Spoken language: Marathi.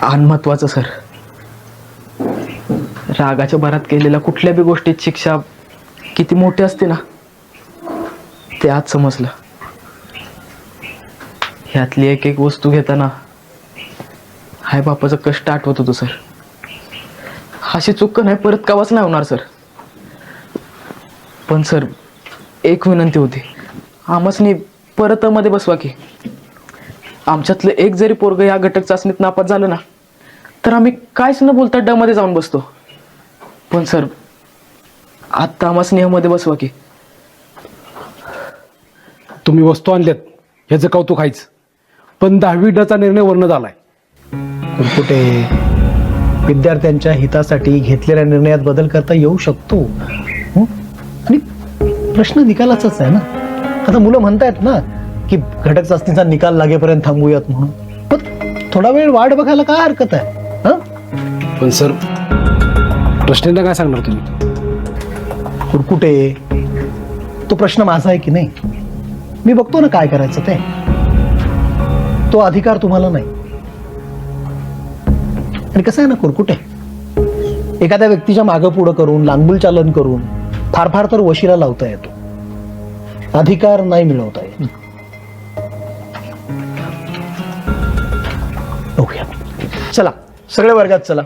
आणि महत्वाचं सर, रागाच्या भरात केलेल्या कुठल्या बी गोष्टीत शिक्षा किती मोठी असते ना, ते आज समजलं. ह्यातली एक एक वस्तू घेताना हाय बापाचं कष्ट आठवत होतो सर. अशी चूक नाही परत कावाच नाही होणार सर. पण सर, एक विनंती होती, आम्हासनी परत मध्ये बसवा की. आमच्यातलं एक जरी पोरग या घटक चाचणीत नापास झालं ना, तर आम्ही काहीच न बोलता ड मध्ये जाऊन बसतो. पण सर, आत्ता आम्हासनी मध्ये बसवा की. तुम्ही वस्तू आणल्यात ह्याचं कौतुक आहेच, पण 10वी डचा निर्णय वर्ण झालाय. कुठे विद्यार्थ्यांच्या हितासाठी घेतलेल्या निर्णयात बदल करता येऊ शकतो. आणि प्रश्न निकालाचाच आहे ना. आता मुलं म्हणतायत ना की घटक चाचणीचा निकाल लागेपर्यंत थांबूयात म्हणून, पण थोडा वेळ वाट बघायला काय हरकत आहे? पण सर, प्रश्नांना काय सांगणार तुम्ही? कुरकुटे, तो प्रश्न माझा आहे की नाही? मी बघतो ना काय करायचं ते. तो अधिकार तुम्हाला नाही. आणि कसं आहे ना कुरकुटे, एखाद्या व्यक्तीच्या मागं पुढं करून लांबूल चालन करून फार फार तर वशिला लावता येतो, अधिकार नाही मिळवता येत. बघूया, चला सगळ्या वर्गात चला.